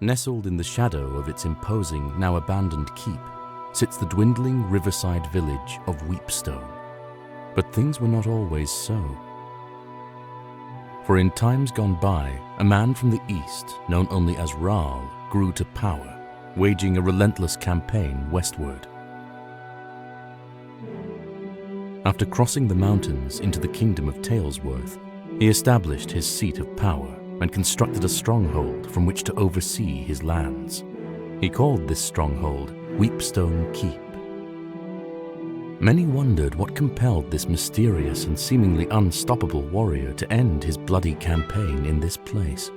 Nestled in the shadow of its imposing, now abandoned keep, sits the dwindling riverside village of Weepstone. But things were not always so. For in times gone by, a man from the east, known only as Raal, grew to power, waging a relentless campaign westward. After crossing the mountains into the kingdom of Talesworth, he established his seat of power and constructed a stronghold from which to oversee his lands. He called this stronghold Weepstone Keep. Many wondered what compelled this mysterious and seemingly unstoppable warrior to end his bloody campaign in this place.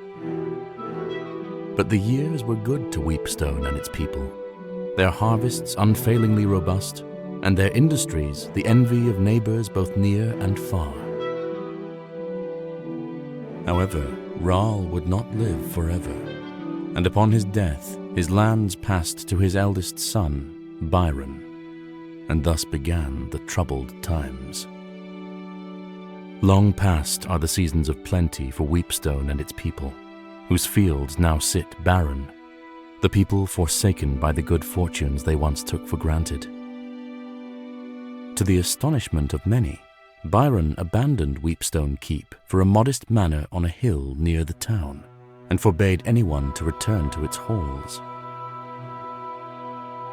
But the years were good to Weepstone and its people, their harvests unfailingly robust, and their industries the envy of neighbors both near and far. However, Raal would not live forever, and upon his death, his lands passed to his eldest son, Byron, and thus began the troubled times. Long past are the seasons of plenty for Weepstone and its people, whose fields now sit barren, the people forsaken by the good fortunes they once took for granted. To the astonishment of many, Byron abandoned Weepstone Keep for a modest manor on a hill near the town, and forbade anyone to return to its halls.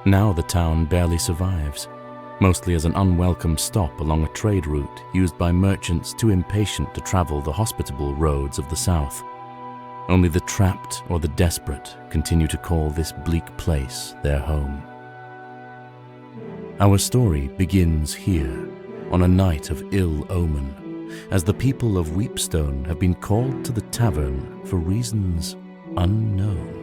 Now the town barely survives, mostly as an unwelcome stop along a trade route used by merchants too impatient to travel the hospitable roads of the south. Only the trapped or the desperate continue to call this bleak place their home. Our story begins here, on a night of ill omen, as the people of Weepstone have been called to the tavern for reasons unknown.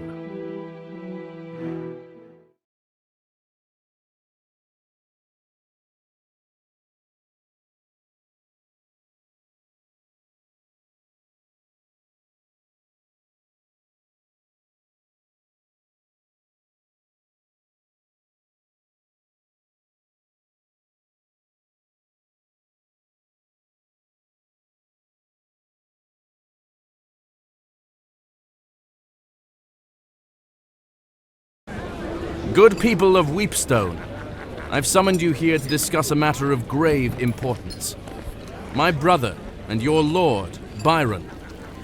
Good people of Weepstone, I've summoned you here to discuss a matter of grave importance. My brother and your lord, Byron,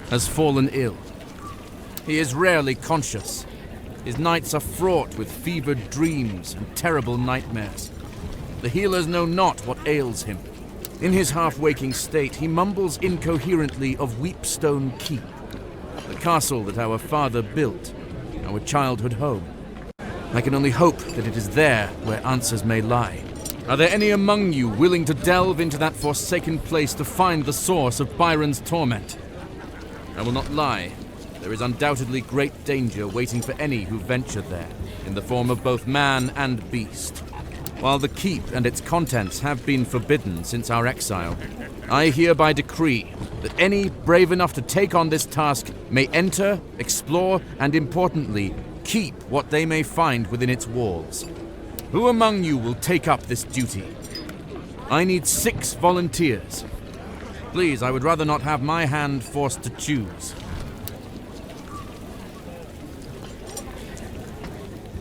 has fallen ill. He is rarely conscious. His nights are fraught with fevered dreams and terrible nightmares. The healers know not what ails him. In his half-waking state, he mumbles incoherently of Weepstone Keep, the castle that our father built, our childhood home. I can only hope that it is there where answers may lie. Are there any among you willing to delve into that forsaken place to find the source of Byron's torment? I will not lie. There is undoubtedly great danger waiting for any who venture there, in the form of both man and beast. While the keep and its contents have been forbidden since our exile, I hereby decree that any brave enough to take on this task may enter, explore, and importantly, keep what they may find within its walls. Who among you will take up this duty? I need 6 volunteers. Please, I would rather not have my hand forced to choose.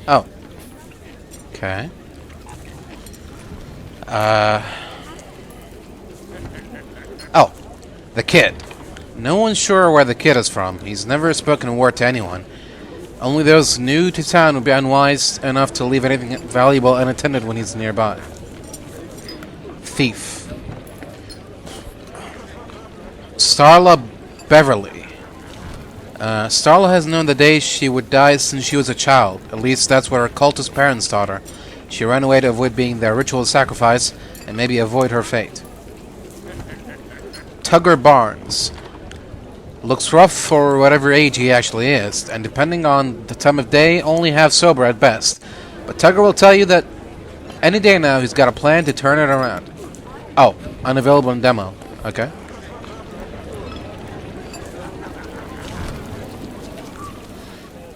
Oh. Okay. Oh. The kid. No one's sure where the kid is from. He's never spoken a word to anyone. Only those new to town would be unwise enough to leave anything valuable unattended when he's nearby. Thief. Starla Beverly. Starla has known the day she would die since she was a child. At least that's what her cultist parents taught her. She ran away to avoid being their ritual sacrifice and maybe avoid her fate. Tugger Barnes. Looks rough for whatever age he actually is, and depending on the time of day, only half sober at best. But Tugger will tell you that any day now he's got a plan to turn it around. Oh, unavailable in demo. Okay.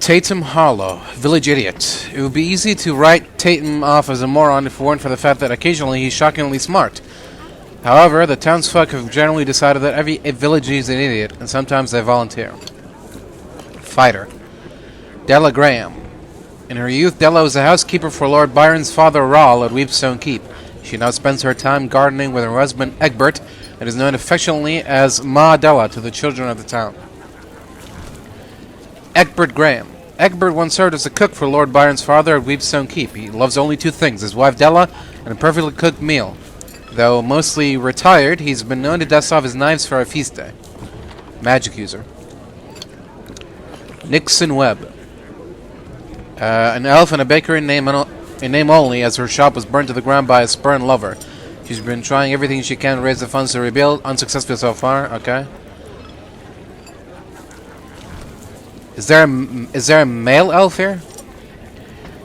Tatum Harlow, village idiot. It would be easy to write Tatum off as a moron if it weren't for the fact that occasionally he's shockingly smart. However, the townsfolk have generally decided that every village is an idiot, and sometimes they volunteer. Fighter. Della Graham. In her youth, Della was a housekeeper for Lord Byron's father, Rall, at Weepstone Keep. She now spends her time gardening with her husband, Egbert, and is known affectionately as Ma Della to the children of the town. Egbert Graham. Egbert once served as a cook for Lord Byron's father at Weepstone Keep. He loves only two things, his wife Della and a perfectly cooked meal. Though mostly retired, he's been known to dust off his knives for a feast day. Magic user. Nixon Webb. An elf and a baker in name only, as her shop was burned to the ground by a spurned lover. She's been trying everything she can to raise the funds to rebuild, unsuccessful so far. Okay. Is there a male elf here?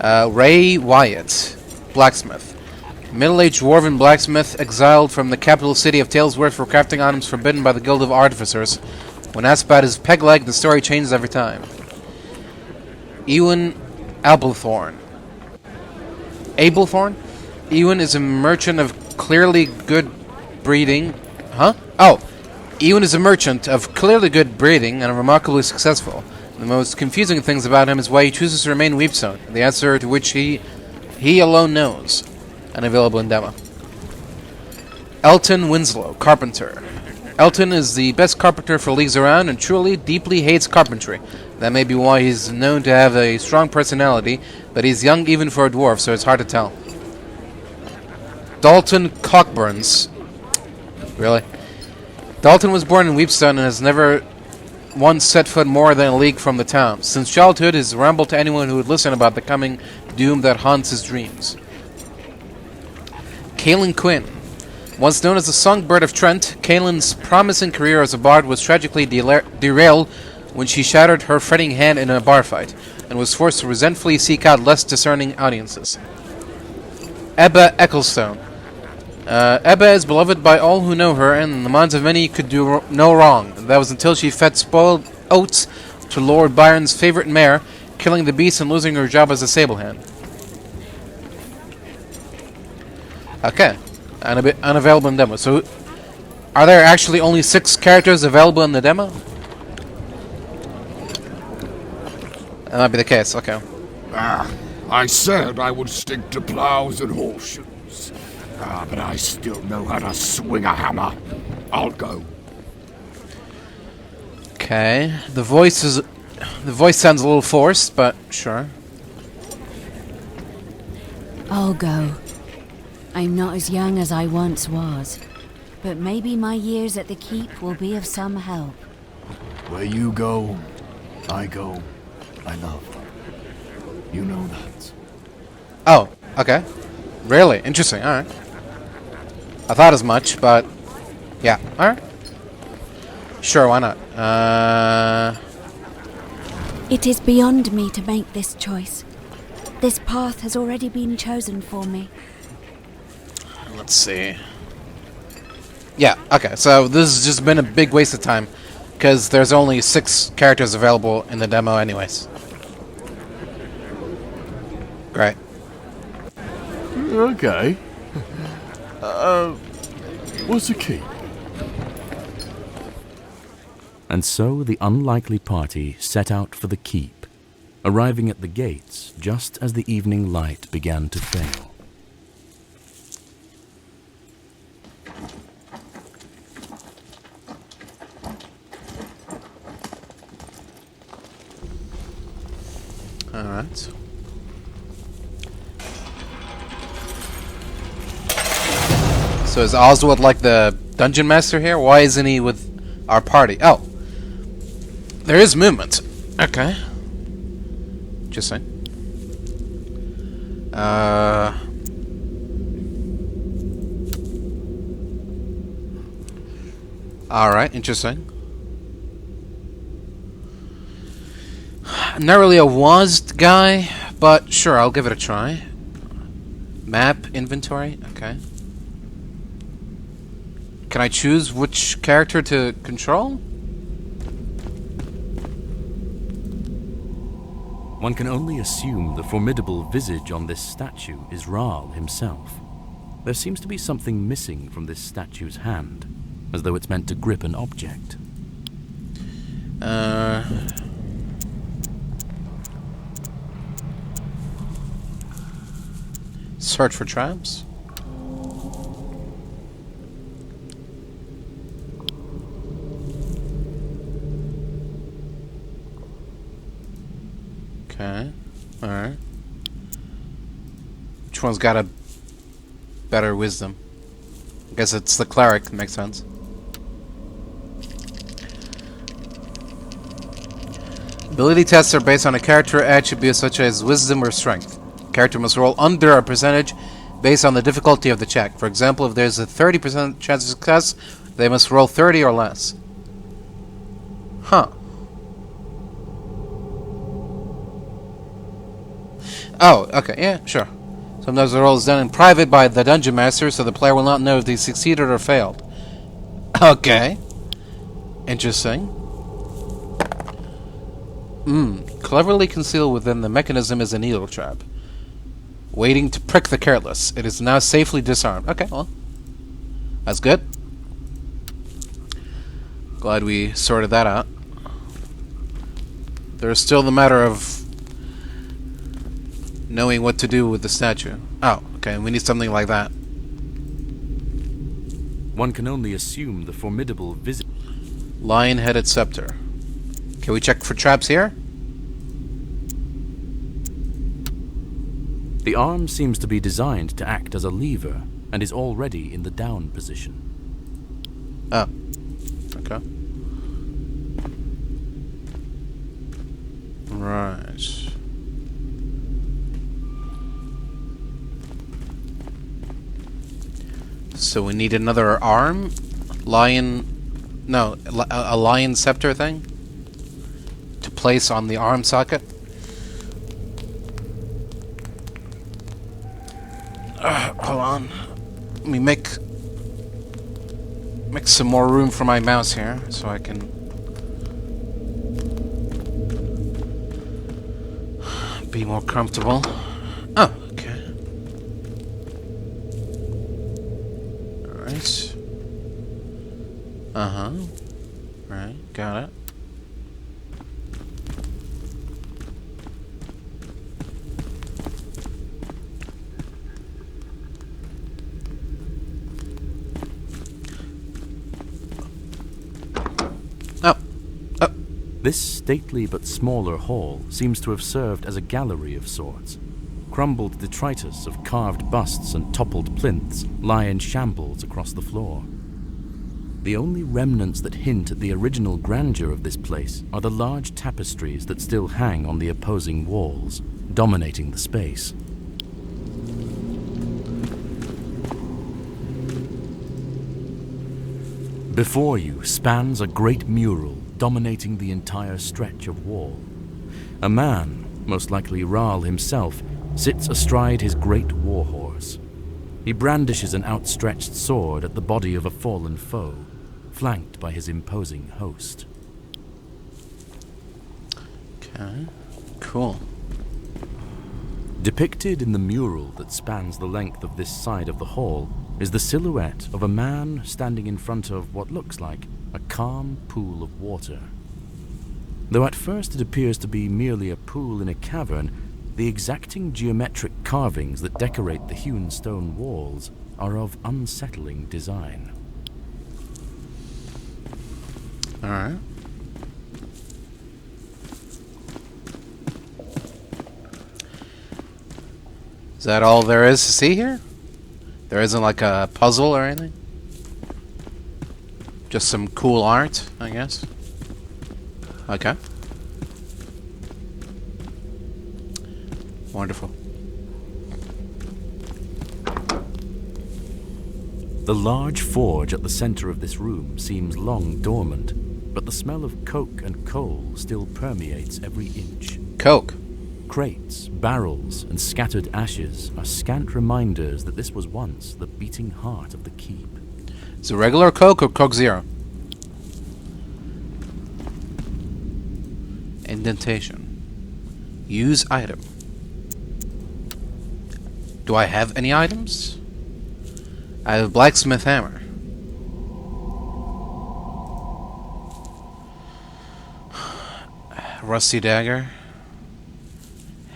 Ray Wyatt, blacksmith. Middle-aged dwarven blacksmith exiled from the capital city of Talesworth for crafting items forbidden by the Guild of Artificers. When asked about his peg leg, the story changes every time. Ewan Abelthorn. Abelthorn? Ewan is a merchant of clearly good breeding. Huh? Oh! Ewan is a merchant of clearly good breeding and remarkably successful. The most confusing things about him is why he chooses to remain in Weepstone, the answer to which he alone knows. Unavailable in demo. Elton Winslow, carpenter. Elton is the best carpenter for leagues around and truly, deeply hates carpentry. That may be why he's known to have a strong personality, but he's young even for a dwarf, so it's hard to tell. Dalton Cockburns. Really? Dalton was born in Weepstone and has never once set foot more than a league from the town. Since childhood, he's rambled to anyone who would listen about the coming doom that haunts his dreams. Caelan Quinn. Once known as the Songbird of Trent, Caelan's promising career as a bard was tragically derailed when she shattered her fretting hand in a bar fight, and was forced to resentfully seek out less discerning audiences. Ebba Ecclestone. Ebba is beloved by all who know her, and in the minds of many could do no wrong. That was until she fed spoiled oats to Lord Byron's favorite mare, killing the beast and losing her job as a sable hand. Okay. Unavailable in demo. So, are there actually only 6 characters available in the demo? That might be the case. Okay. I said I would stick to plows and horseshoes. But I still know how to swing a hammer. I'll go. Okay. The voice sounds a little forced, but sure. I'll go. I'm not as young as I once was, but maybe my years at the keep will be of some help. Where you go, I go. I love. You know that. Oh, okay. Really? Interesting. Alright. I thought as much, but yeah. Alright. Sure, why not? It is beyond me to make this choice. This path has already been chosen for me. Let's see. Yeah, okay, so this has just been a big waste of time, because there's only 6 characters available in the demo anyways. Great. Okay. What's a keep? And so the unlikely party set out for the keep, arriving at the gates just as the evening light began to fail. Alright. So is Oswald like the dungeon master here? Why isn't he with our party? Oh. There is movement. Okay. Interesting. Alright, interesting. Not really a WASD guy, but sure, I'll give it a try. Map, inventory, okay. Can I choose which character to control? One can only assume the formidable visage on this statue is Rahl himself. There seems to be something missing from this statue's hand, as though it's meant to grip an object. Search for traps. Okay. Alright. Which one's got a better wisdom? I guess it's the cleric. Makes sense. Ability tests are based on a character attribute such as wisdom or strength. Character must roll under a percentage based on the difficulty of the check. For example, if there's a 30% chance of success, they must roll 30 or less. Huh. Oh, okay, yeah, sure. Sometimes the roll is done in private by the dungeon master, so the player will not know if they succeeded or failed. Okay. Interesting. Cleverly concealed within the mechanism is a needle trap, waiting to prick the careless. It is now safely disarmed. Okay, well, that's good. Glad we sorted that out. There's still the matter of knowing what to do with the statue. Oh, okay, we need something like that. One can only assume the formidable visit. Lion-headed scepter. Can we check for traps here? The arm seems to be designed to act as a lever and is already in the down position. Oh, okay. Right. So we need another arm? Lion... No, a lion scepter thing? To place on the arm socket? Hold on. Let me make some more room for my mouse here, so I can be more comfortable. Oh, okay. Alright. Uh-huh. Right, got it. This stately but smaller hall seems to have served as a gallery of sorts. Crumbled detritus of carved busts and toppled plinths lie in shambles across the floor. The only remnants that hint at the original grandeur of this place are the large tapestries that still hang on the opposing walls, dominating the space. Before you spans a great mural dominating the entire stretch of wall. A man, most likely Rahl himself, sits astride his great warhorse. He brandishes an outstretched sword at the body of a fallen foe, flanked by his imposing host. Okay, cool. Depicted in the mural that spans the length of this side of the hall is the silhouette of a man standing in front of what looks like a calm pool of water. Though at first it appears to be merely a pool in a cavern, the exacting geometric carvings that decorate the hewn stone walls are of unsettling design. Alright. Is that all there is to see here? There isn't like a puzzle or anything? Just some cool art, I guess. Okay. Wonderful. The large forge at the center of this room seems long dormant, but the smell of coke and coal still permeates every inch. Coke. Crates, barrels, and scattered ashes are scant reminders that this was once the beating heart of the keep. Is it regular Coke or Coke Zero? Indentation. Use item. Do I have any items? I have a blacksmith hammer. Rusty dagger.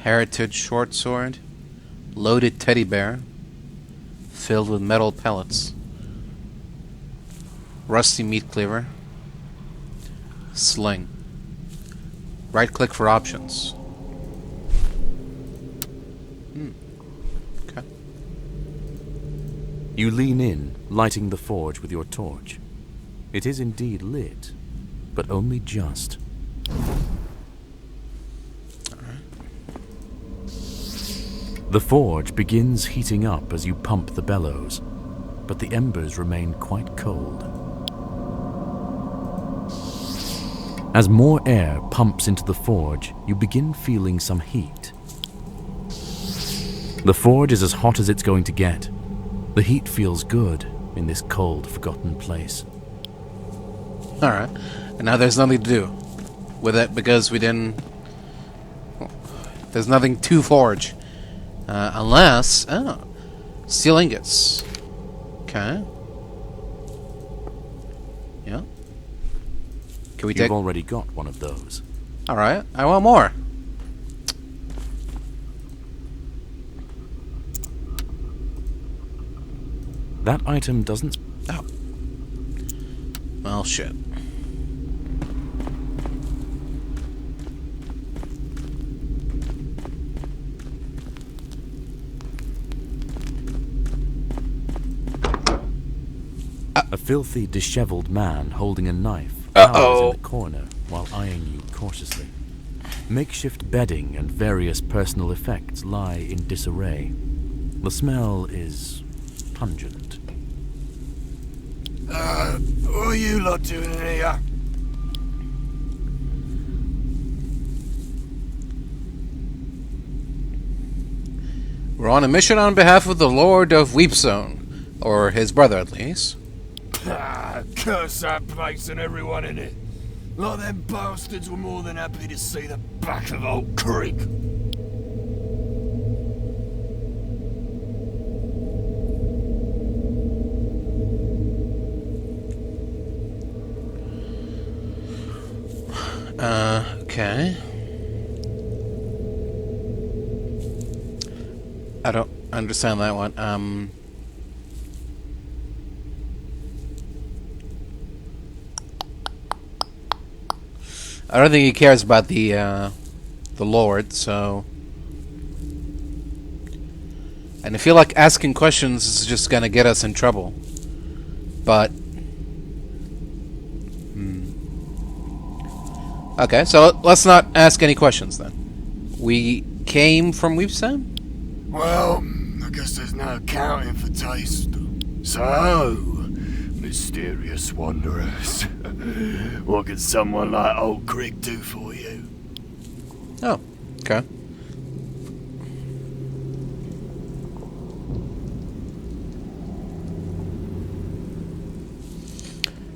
Heritage short sword. Loaded teddy bear. Filled with metal pellets. Rusty meat cleaver. Sling. Right click for options. Okay. You lean in, lighting the forge with your torch. It is indeed lit, but only just. The forge begins heating up as you pump the bellows, but the embers remain quite cold. As more air pumps into the forge, you begin feeling some heat. The forge is as hot as it's going to get. The heat feels good in this cold, forgotten place. Alright. And now there's nothing to do with it because we didn't... There's nothing to forge. Unless... Oh. Steel ingots. Okay. Yeah. Can we take... You've already got one of those. Alright. I want more. That item doesn't... Oh. Well, shit. A filthy, disheveled man holding a knife Uh-oh. cowers in the corner while eyeing you cautiously. Makeshift bedding and various personal effects lie in disarray. The smell is pungent. What are you lot doing in here? We're on a mission on behalf of the Lord of Weepstone. Or his brother, at least. Curse that place and everyone in it. Like them bastards were more than happy to see the back of Old Creek. Okay. I don't understand that one. I don't think he cares about the Lord, so... And I feel like asking questions is just gonna get us in trouble. But... Okay, so let's not ask any questions then. We came from Weepstone? Well, I guess there's no accounting for taste. So, mysterious wanderers, what can someone like Old Creek do for you? Oh, okay.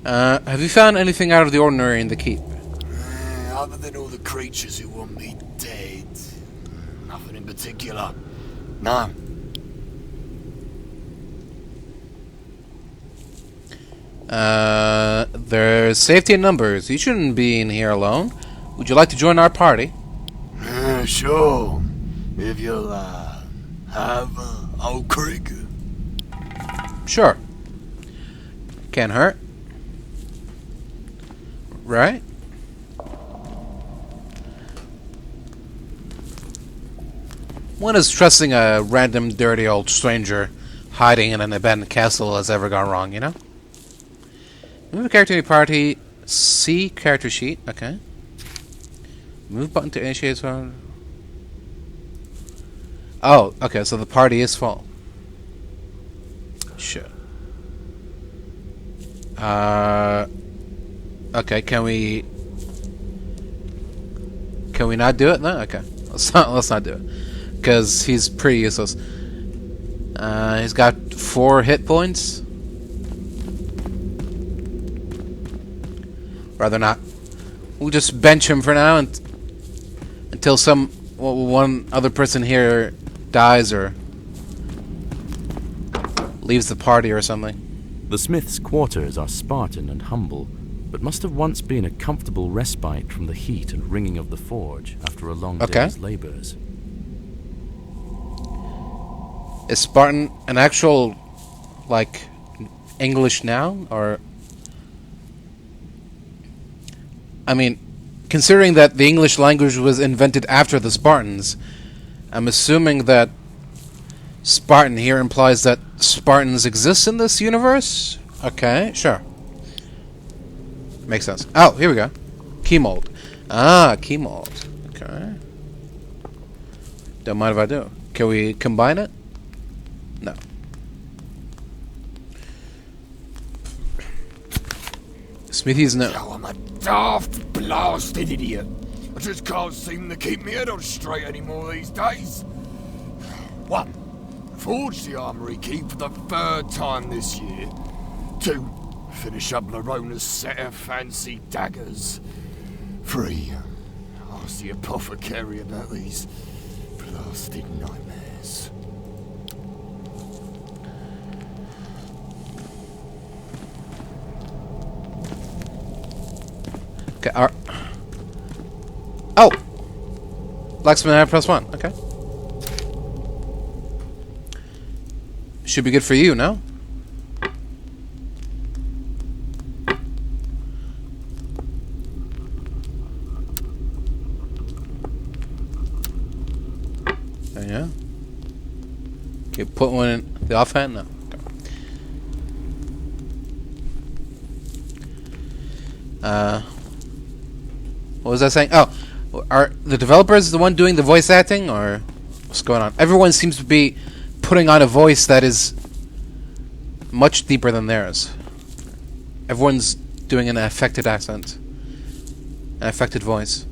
Have you found anything out of the ordinary in the keep? Other than all the creatures who want me dead. Nothing in particular. No. There's safety in numbers. You shouldn't be in here alone. Would you like to join our party? Sure. If you'll, have, Old Creek. Sure. Can't hurt. Right? When is trusting a random dirty old stranger hiding in an abandoned castle has ever gone wrong, you know? Move a character to your party. See character sheet. Okay. Move button to initiate. Oh, okay, so the party is full. Shit. Okay, can we not do it? No? Okay. Let's not do it. Because he's pretty useless. He's got 4 hit points. Rather not. We'll just bench him for now until one other person here dies or leaves the party or something. The smith's quarters are Spartan and humble, but must have once been a comfortable respite from the heat and ringing of the forge after a long day's labors. Is Spartan an actual, like, English noun? Or... I mean, considering that the English language was invented after the Spartans, I'm assuming that Spartan here implies that Spartans exist in this universe? Okay, sure. Makes sense. Oh, here we go. Key mold. Ah, key mold. Okay. Don't mind if I do. Can we combine it? No. Smithy's no. Oh, I'm a daft blasted idiot. I just can't seem to keep my head on straight anymore these days. 1. Forge the armory key for the 3rd time this year. 2. Finish up Larona's set of fancy daggers. 3. Ask the apothecary about these blasted nightmares. Okay, oh! Blacksmith +1, okay. Should be good for you, no? Yeah. Okay, put one in the offhand? No. Okay. What was I saying? Oh, are the developers the one doing the voice acting, or what's going on? Everyone seems to be putting on a voice that is much deeper than theirs. Everyone's doing an affected accent, an affected voice.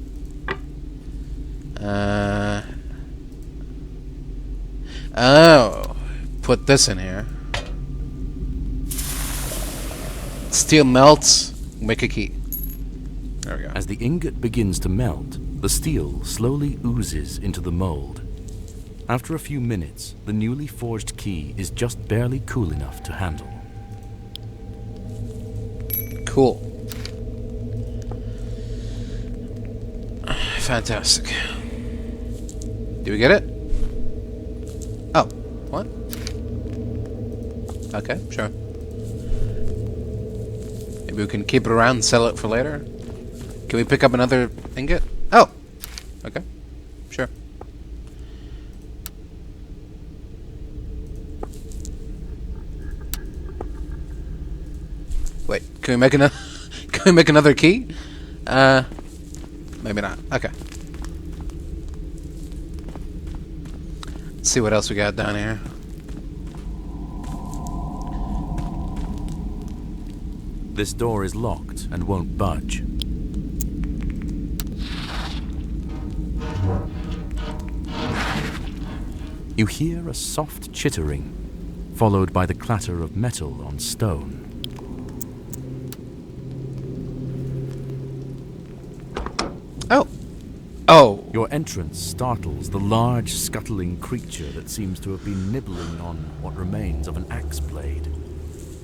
Oh, put this in here. Steel melts, make a key. There we go. As the ingot begins to melt, the steel slowly oozes into the mold. After a few minutes, the newly forged key is just barely cool enough to handle. Cool. Fantastic. Did we get it? Oh, what? Okay, sure. Maybe we can keep it around and sell it for later. Can we pick up another ingot? Oh! Okay. Sure. Wait, can we make another can we make another key? Maybe not. Okay. Let's see what else we got down here. This door is locked and won't budge. You hear a soft chittering, followed by the clatter of metal on stone. Oh! Oh! Your entrance startles the large, scuttling creature that seems to have been nibbling on what remains of an axe blade.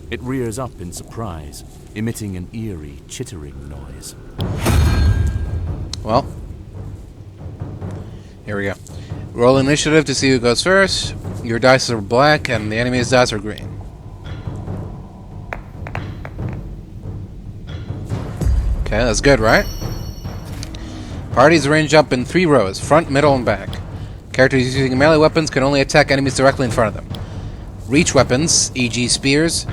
It rears up in surprise, emitting an eerie, chittering noise. Well, here we go. Roll initiative to see who goes first. Your dice are black and the enemy's dice are green. Okay, that's good, right? Parties arrange up in 3 rows, front, middle, and back. Characters using melee weapons can only attack enemies directly in front of them. Reach weapons, e.g. spears,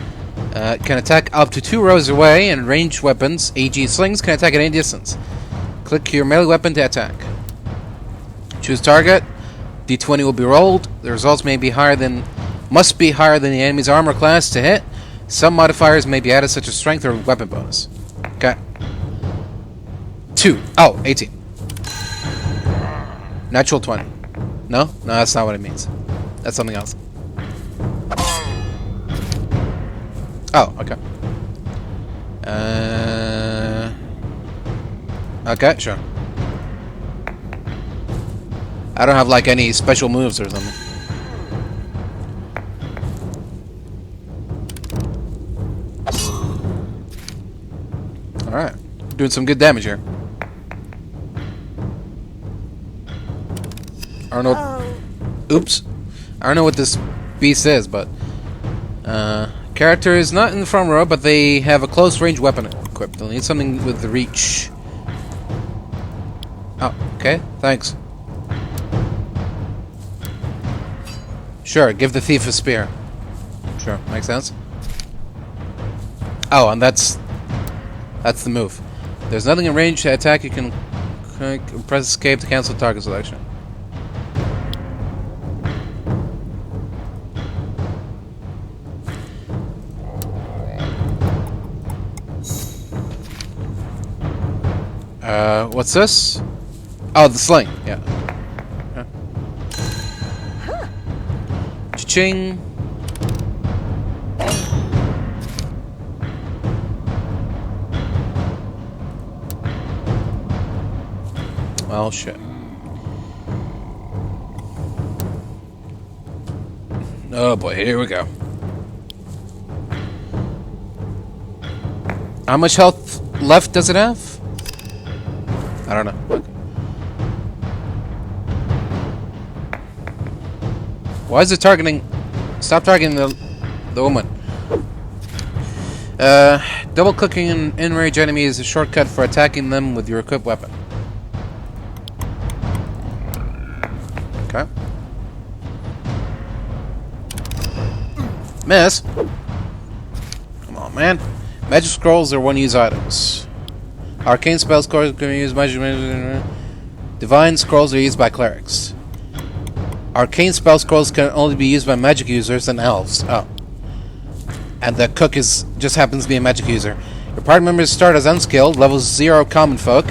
can attack up to 2 rows away, and ranged weapons, e.g. slings, can attack at any distance. Click your melee weapon to attack. Choose target. D20 will be rolled. The results must be higher than the enemy's armor class to hit. Some modifiers may be added, such as strength or weapon bonus. Okay. 2. Oh, 18. Natural 20. No? No, that's not what it means. That's something else. Oh, okay. Okay, sure. I don't have, like, any special moves or something. Alright. Doing some good damage here. I don't know. Oops. I don't know what this beast is, but character is not in the front row, but they have a close range weapon equipped. They'll need something with the reach. Oh, okay, thanks. Sure, give the thief a spear. Sure, makes sense. Oh, and that's the move. There's nothing in range to attack. You can press escape to cancel target selection. What's this? Oh, the sling. Yeah. Cha-ching. Well, shit. Oh boy, here we go. How much health left does it have? I don't know. Okay. Why is it targeting? Stop targeting the woman. Double clicking an in-range enemy is a shortcut for attacking them with your equipped weapon. Okay. Miss. Come on, man. Magic scrolls are one-use items. Arcane spell scrolls can use magic. Divine scrolls are used by clerics. Arcane spell scrolls can only be used by magic users and elves. Oh. And the cook just happens to be a magic user. Your party members start as unskilled, level 0 common folk.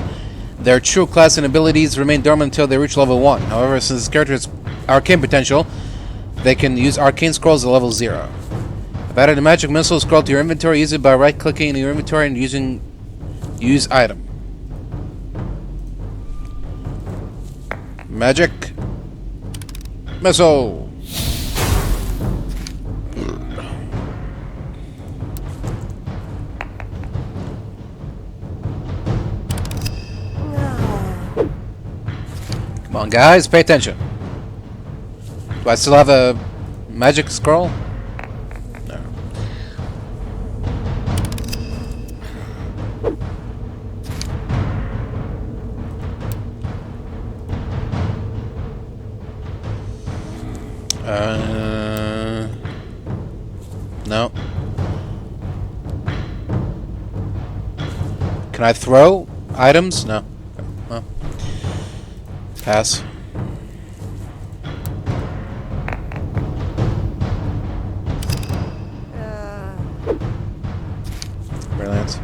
Their true class and abilities remain dormant until they reach level 1. However, since this character has arcane potential, they can use arcane scrolls at level 0. I've added a magic missile scroll to your inventory. Use it by right-clicking in your inventory and using use item. Magic missile. Come on, guys, pay attention. Do I still have a magic scroll? No. No. Can I throw items? No. Well, pass. Brilliant.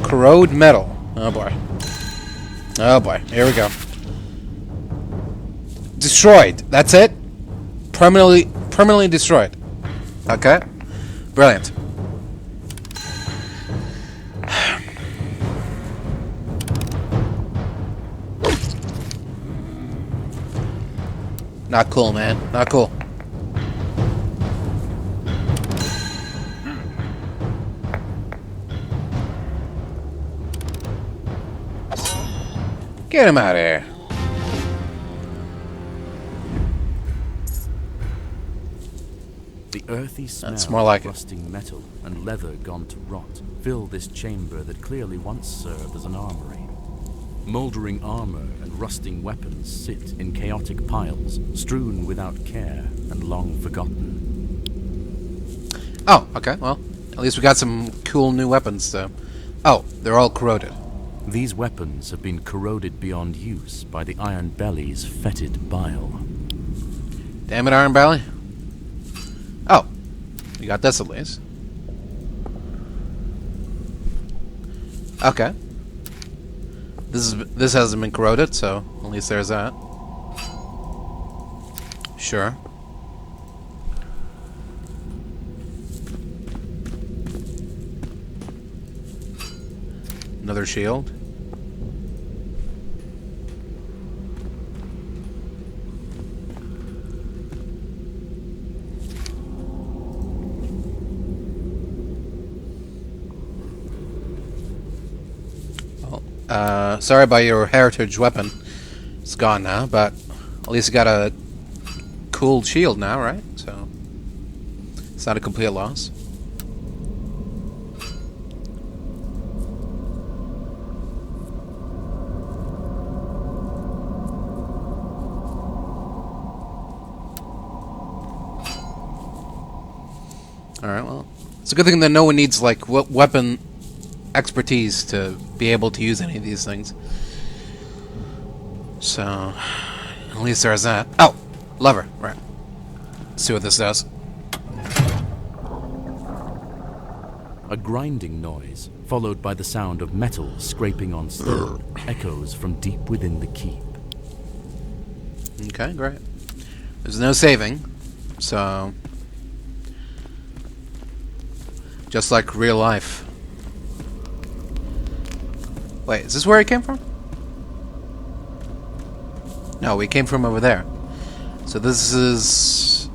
Corrode metal. Oh boy. Oh boy. Here we go. Destroyed. That's it. Permanently destroyed. Okay. Brilliant. Not cool, man. Not cool. Get him out of here. The earthy smell That's more like of rusting metal and leather gone to rot fill this chamber that clearly once served as an armory. Mouldering armor and rusting weapons sit in chaotic piles, strewn without care and long forgotten. Oh, okay. Well, at least we got some cool new weapons, though. Oh, they're all corroded. These weapons have been corroded beyond use by the Iron Belly's fetid bile. Damn it, Iron Belly. Oh, we got this at least. Okay. This hasn't been corroded, so at least there's that. Sure. Another shield. Sorry about your heritage weapon. It's gone now, but at least it got a cooled shield now, right? So it's not a complete loss. Alright, well, it's a good thing that no one needs, like, weapon expertise to be able to use any of these things. So, at least there's that. Oh! Lever, right. Let's see what this does. A grinding noise, followed by the sound of metal scraping on stone, echoes from deep within the keep. Okay, great. There's no saving, so... just like real life. Wait, is this where he came from? No, we came from over there. So this is...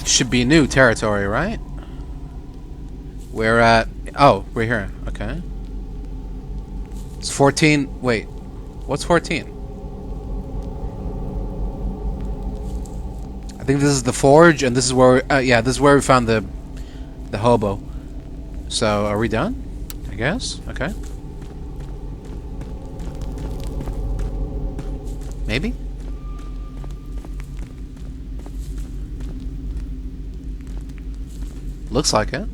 should be new territory, right? We're at... oh, we're here. Okay. It's 14... wait. What's 14? I think this is the forge, and this is where... yeah, this is where we found the hobo. So, are we done? I guess? Okay. Maybe? Looks like it.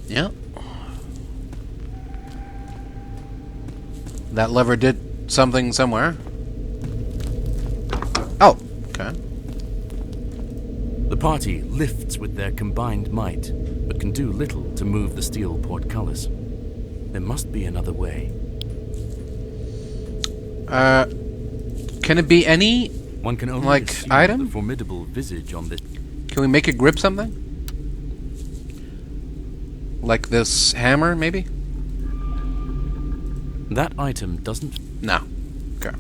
Yep. That lever did something somewhere. Oh, okay. The party lifts with their combined might, but can do little to move the steel portcullis. There must be another way. Can it be any, One can only like, assume item? the formidable visage on this. Can we make it grip something? Like this hammer, maybe? That item doesn't. No. Okay.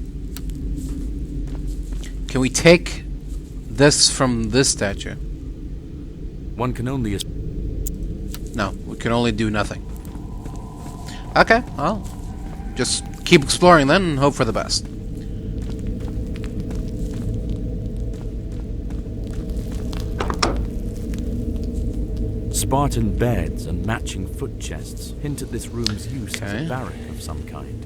Can we take this from this statue? One can only. No, we can only do nothing. Okay, well, just keep exploring then and hope for the best. Spartan beds and matching foot chests hint at this room's use as Okay. a barrack of some kind.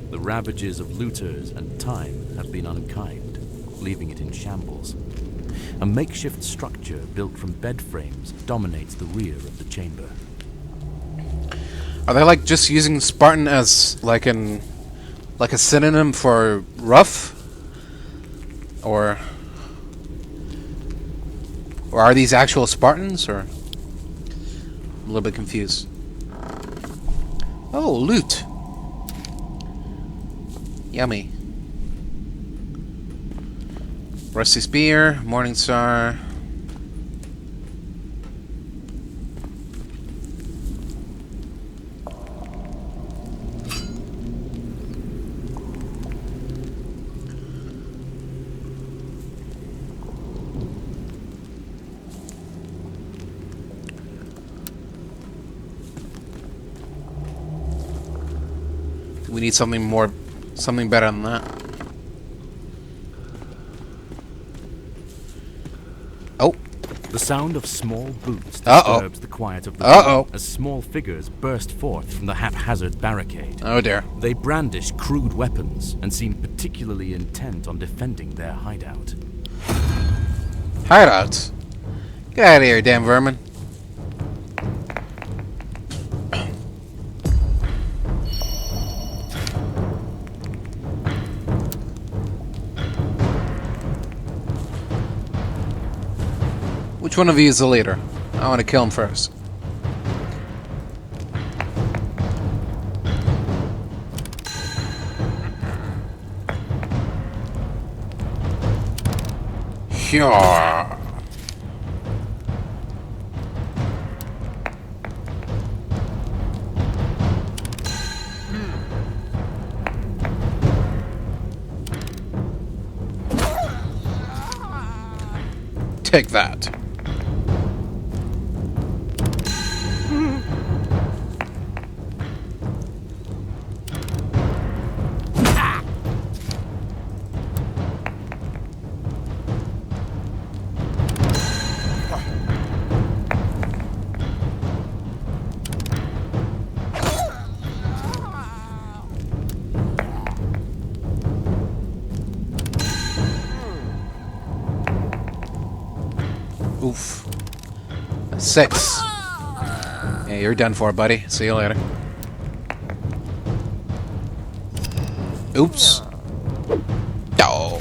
The ravages of looters and time have been unkind, leaving it in shambles. A makeshift structure built from bed frames dominates the rear of the chamber. Are they like just using Spartan as like a synonym for rough? Or are these actual Spartans, or? I'm a little bit confused. Oh, loot. Yummy. Rusty Spear, Morning Star. We need something better than that. Oh. The sound of small boots Uh-oh. disturbs the quiet of the Uh-oh. room as small figures burst forth from the haphazard barricade. Oh dear. They brandish crude weapons and seem particularly intent on defending their hideout. Hideouts. Get out of here, damn vermin. Which one of you is the leader? I want to kill him first. Hyah. Take that. Oof. 6. Yeah, you're done for, buddy. See you later. Oops. Oh.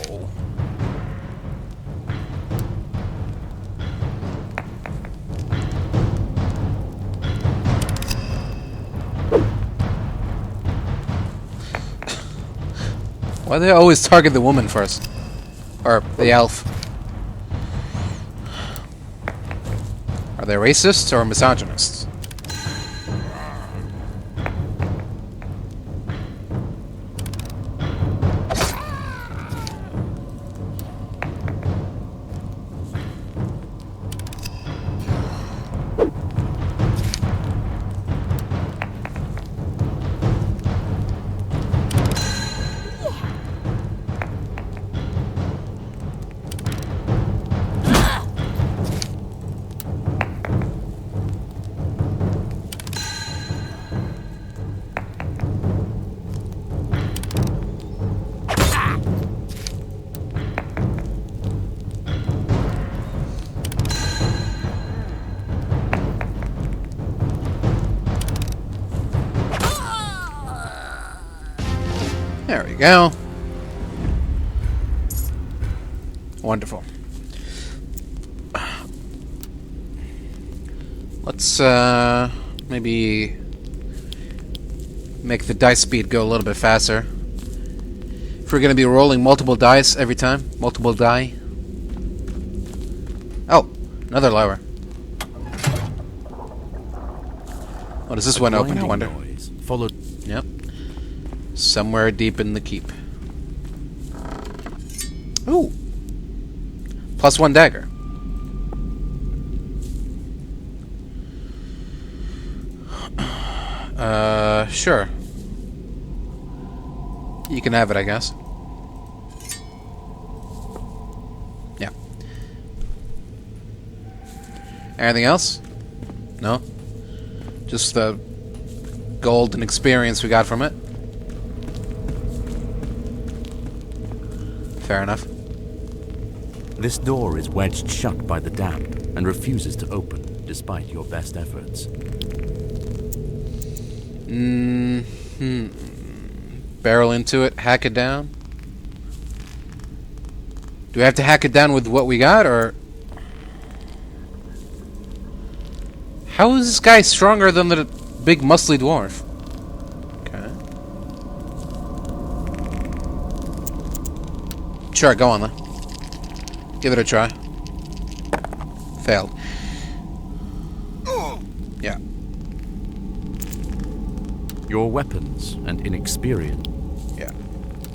Why do they always target the woman first? Or the elf? Are they racists or misogynists? There we go. Wonderful. Let's maybe make the dice speed go a little bit faster. If we're going to be rolling multiple dice every time, multiple die. Oh, another lower. Oh, does this one open, I wonder? Noise followed. Yep. Somewhere deep in the keep. Ooh. +1 dagger. Sure. You can have it, I guess. Yeah. Anything else? No? Just the gold and experience we got from it? Fair enough. This door is wedged shut by the damp and refuses to open, despite your best efforts. Barrel into it, hack it down. Do we have to hack it down with what we got, or... How is this guy stronger than the big muscly dwarf? Okay. Sure, go on then. Give it a try. Failed. Yeah. Your weapons and inexperience. Yeah.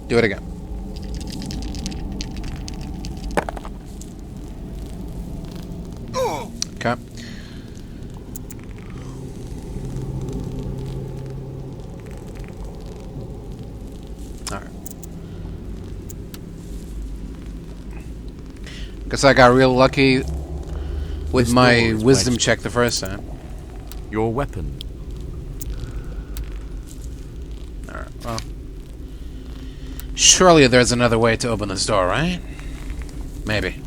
Do it again. Okay. Alright. Guess I got real lucky with my wisdom check the first time. Your weapon. Alright, well. Surely there's another way to open this door, right? Maybe.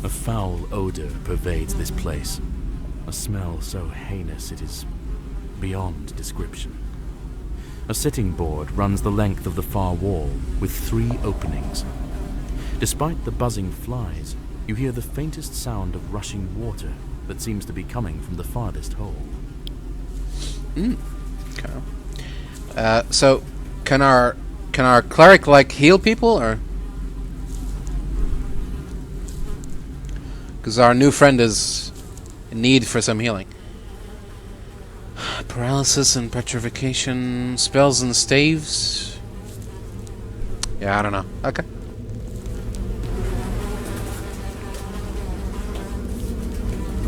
A foul odor pervades this place. A smell so heinous it is beyond description. A sitting board runs the length of the far wall, with 3 openings. Despite the buzzing flies, you hear the faintest sound of rushing water that seems to be coming from the farthest hole. Okay. So, can our cleric, like, heal people, or...? Because our new friend is in need for some healing. Paralysis and petrification, spells and staves. Yeah, I don't know. Okay.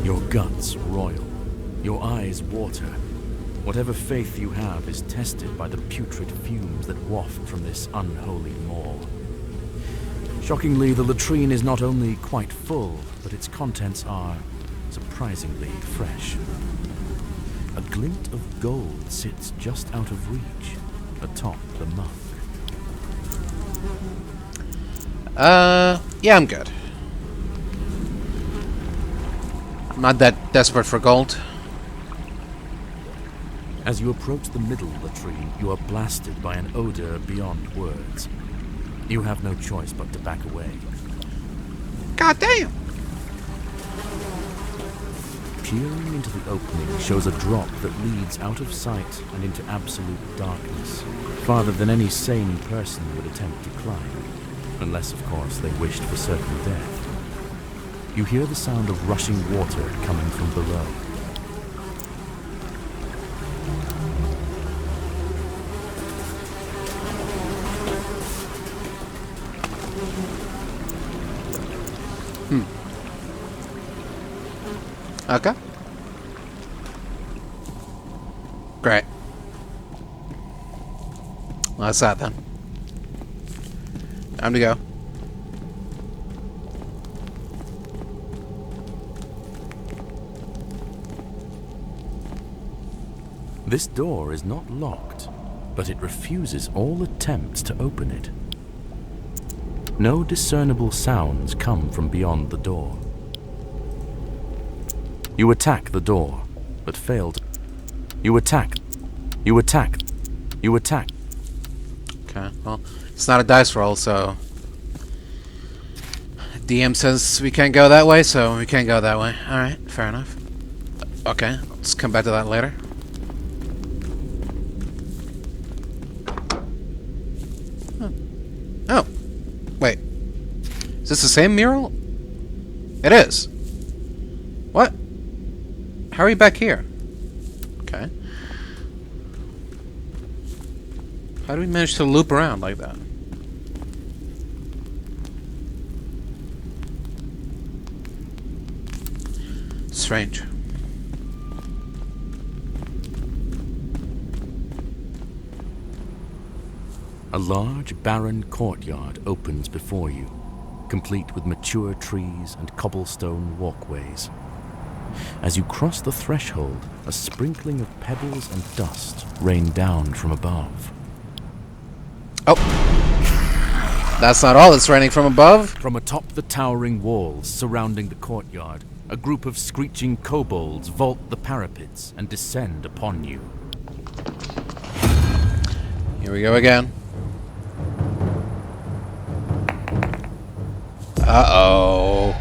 Your guts roil. Your eyes water. Whatever faith you have is tested by the putrid fumes that waft from this unholy maw. Shockingly, the latrine is not only quite full, but its contents are surprisingly fresh. A glint of gold sits just out of reach, atop the muck. Yeah, I'm good. I'm not that desperate for gold. As you approach the middle latrine, you are blasted by an odor beyond words. You have no choice but to back away. God damn! Peering into the opening shows a drop that leads out of sight and into absolute darkness, farther than any sane person would attempt to climb, unless, of course, they wished for certain death. You hear the sound of rushing water coming from below. Okay. Great. Well, that's that then. Time to go. This door is not locked, but it refuses all attempts to open it. No discernible sounds come from beyond the door. You attack the door, but fail to... You attack. Okay, well, it's not a dice roll, so... DM says we can't go that way, so we can't go that way. Alright, fair enough. Okay, let's come back to that later. Oh. Wait. Is this the same mural? It is. What? How are you back here? Okay. How do we manage to loop around like that? Strange. A large, barren courtyard opens before you, complete with mature trees and cobblestone walkways. As you cross the threshold, a sprinkling of pebbles and dust rain down from above. Oh! That's not all that's raining from above. From atop the towering walls surrounding the courtyard, a group of screeching kobolds vault the parapets and descend upon you. Here we go again. Uh-oh.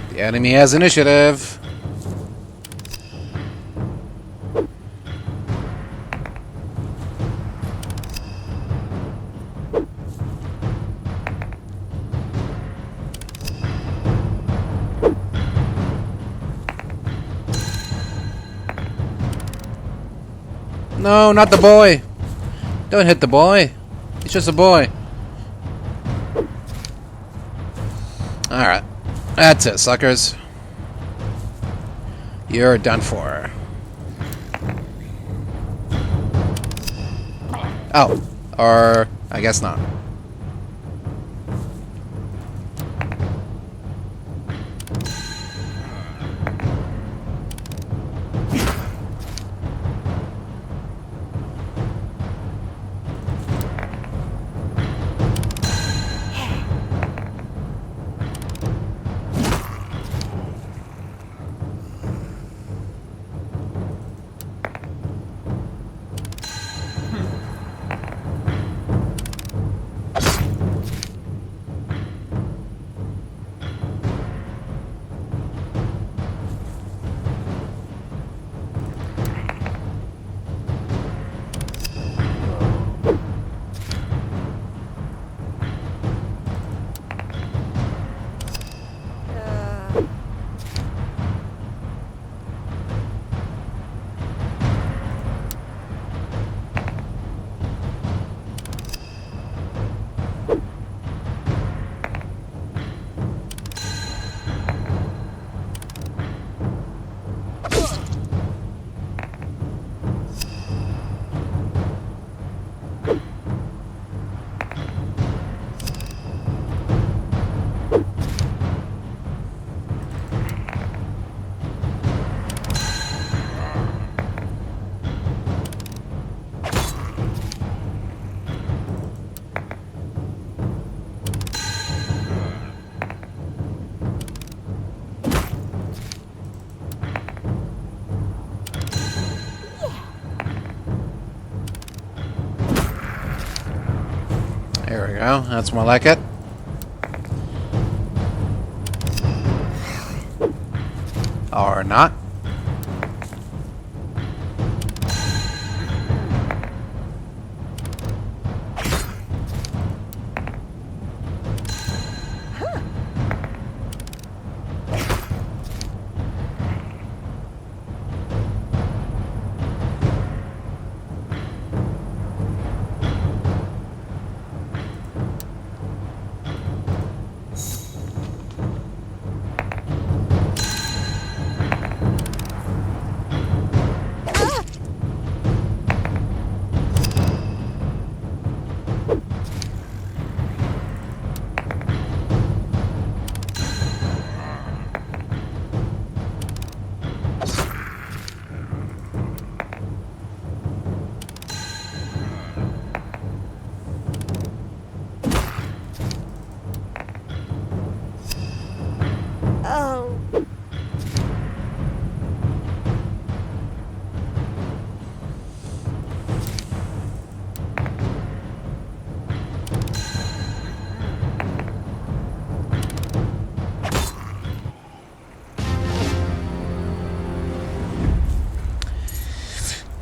The enemy has initiative. No, not the boy. Don't hit the boy. He's just a boy. Alright. That's it, suckers. You're done for. Oh. Or I guess not. There we go. That's more like it. Or not.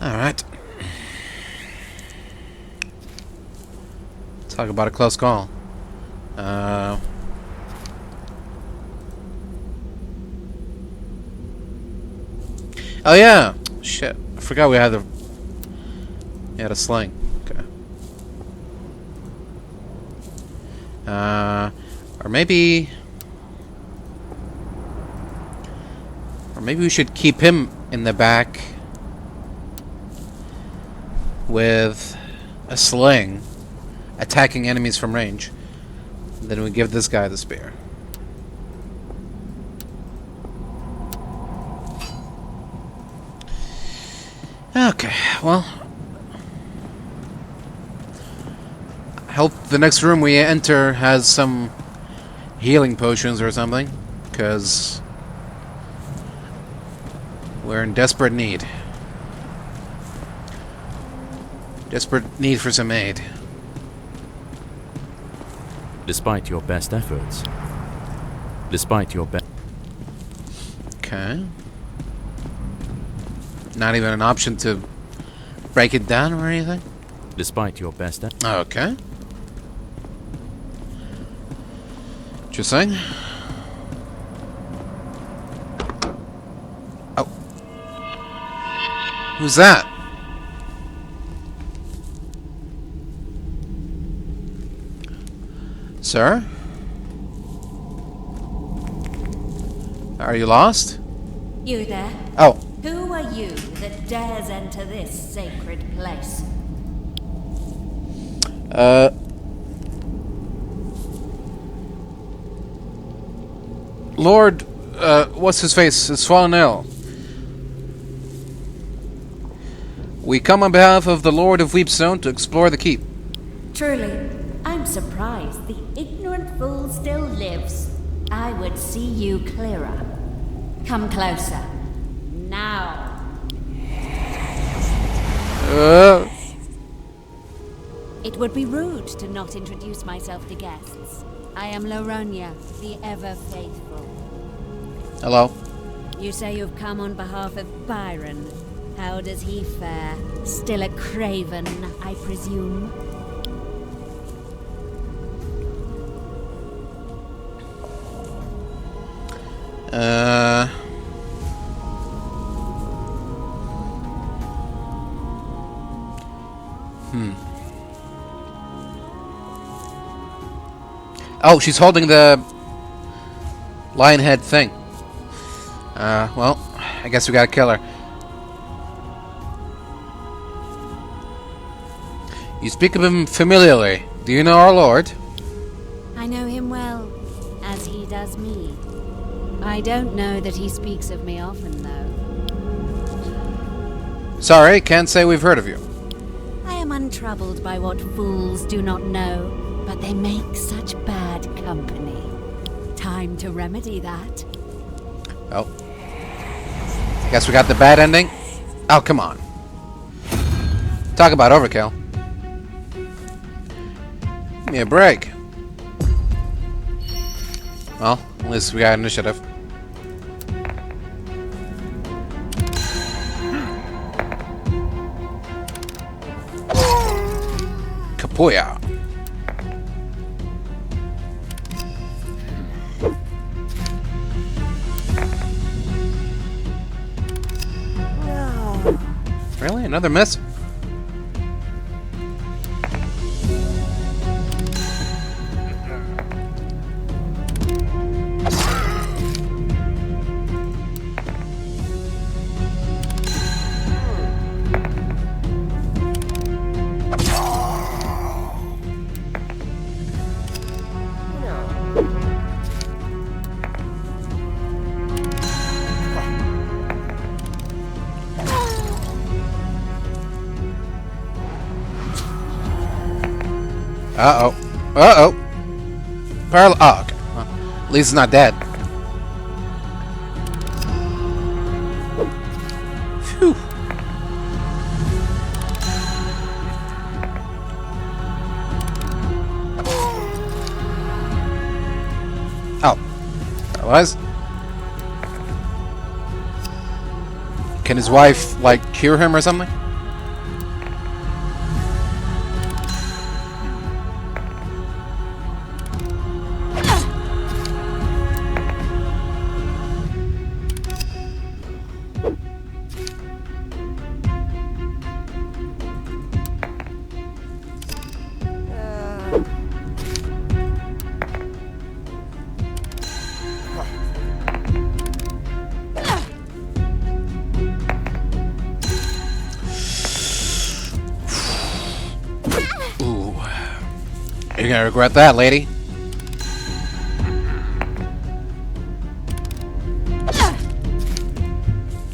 Alright. Talk about a close call. Oh yeah! Shit. I forgot we had a sling. Okay. Or maybe we should keep him in the back with a sling, attacking enemies from range. Then we give this guy the spear. Okay, well, I hope the next room we enter has some healing potions or something, because we're in desperate need. Desperate need for some aid. Despite your best efforts. Despite your best... Okay. Not even an option to break it down or anything? Despite your best efforts. Okay. Interesting. Oh. Who's that? Sir? Are you lost? You there? Oh. Who are you that dares enter this sacred place? Lord, what's his face? Has fallen ill. We come on behalf of the Lord of Weepstone to explore the keep. Truly, I'm surprised the ignorant fool still lives. I would see you clearer. Come closer. Now. It would be rude to not introduce myself to guests. I am Laronia, the ever-faithful. Hello. You say you've come on behalf of Byron. How does he fare? Still a craven, I presume? Oh, she's holding the lion head thing. Well, I guess we gotta kill her. You speak of him familiarly. Do you know our lord? I know him well, as he does me. I don't know that he speaks of me often, though. Sorry, can't say we've heard of you. I am untroubled by what fools do not know, but they make such bad company. Time to remedy that. Oh. Guess we got the bad ending? Oh, come on. Give me a break. Well, at least we got initiative. Kapuya. Really? Another miss? Uh-oh. Uh-oh. Oh, okay. Well, at least it's not dead. Phew. Oh. That was? Can his wife, like, cure him or something? You're gonna regret that, lady.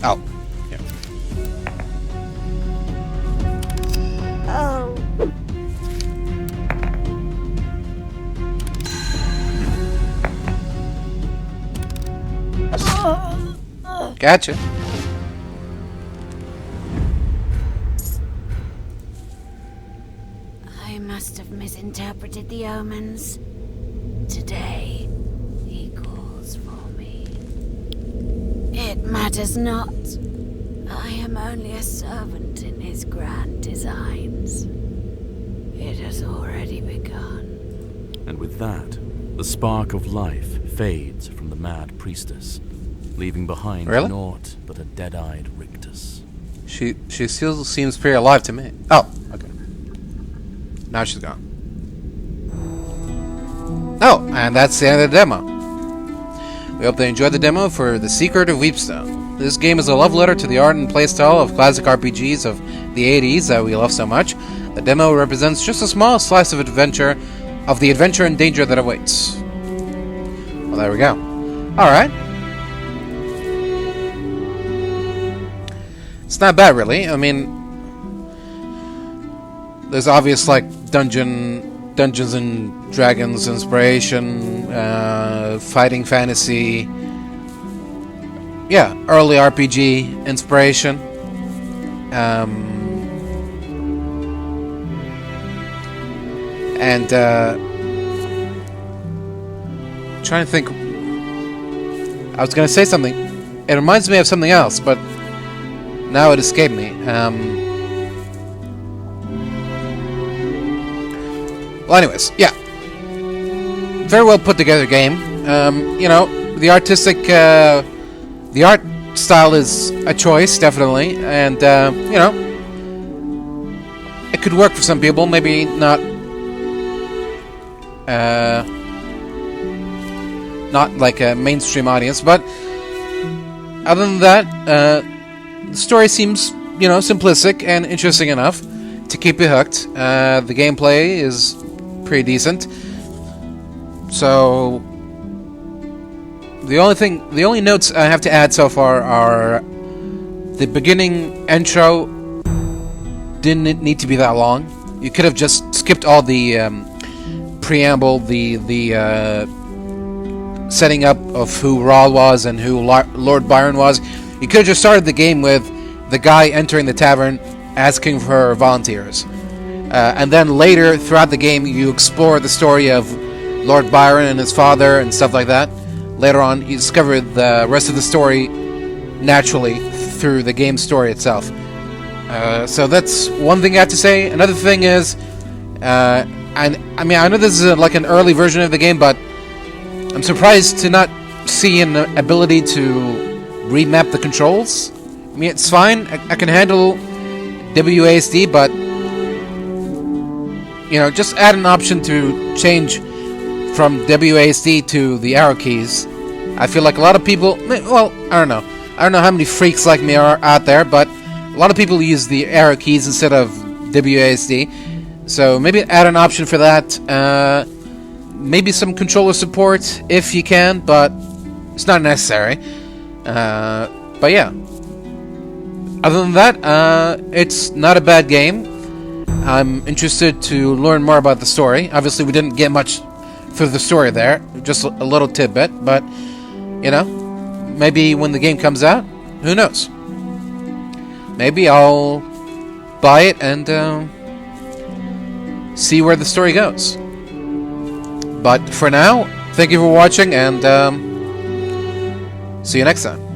Oh. Yeah. Oh. Gotcha. I must have misinterpreted the omens. Today, he calls for me. It matters not. I am only a servant in his grand designs. It has already begun. And with that, the spark of life fades from the mad priestess, leaving behind Really? naught but a dead-eyed rictus. She still seems pretty alive to me. Oh, okay. Now she's gone. Oh, and that's the end of the demo. We hope they enjoyed the demo for The Secret of Weepstone. This game is a love letter to the art and playstyle of classic RPGs of the 80s that we love so much. The demo represents just a small slice of the adventure and danger that awaits. Well, there we go. Alright. It's not bad, really. I mean, there's obvious, like, Dungeons and Dragons inspiration, fighting fantasy, yeah, early RPG inspiration. And trying to think. I was gonna say something. It reminds me of something else, but now it escaped me. Well, anyways, yeah. Very well put together game. You know, the art style is a choice, definitely, and you know, it could work for some people. Maybe not. Not like a mainstream audience, but other than that, the story seems, you know, simplistic and interesting enough to keep you hooked. The gameplay is pretty decent. So the only notes I have to add so far are the beginning intro didn't need to be that long. You could have just skipped all the preamble, the setting up of who Ra was and who Lord Byron was. You could have just started the game with the guy entering the tavern asking for volunteers. And then later, throughout the game, you explore the story of Lord Byron and his father and stuff like that. Later on, you discover the rest of the story naturally through the game story itself. So that's one thing I have to say. Another thing is, and I mean, I know this is like an early version of the game, but I'm surprised to not see an ability to remap the controls. I mean, it's fine. I can handle WASD, but you know, just add an option to change from WASD to the arrow keys. I feel like a lot of people, well, I don't know how many freaks like me are out there, but a lot of people use the arrow keys instead of WASD. So maybe add an option for that. Maybe some controller support if you can, but it's not necessary. But yeah. Other than that, it's not a bad game. I'm interested to learn more about the story. Obviously, we didn't get much through the story there, just a little tidbit, but you know, maybe when the game comes out, who knows? Maybe I'll buy it and see where the story goes. But for now, thank you for watching, and see you next time.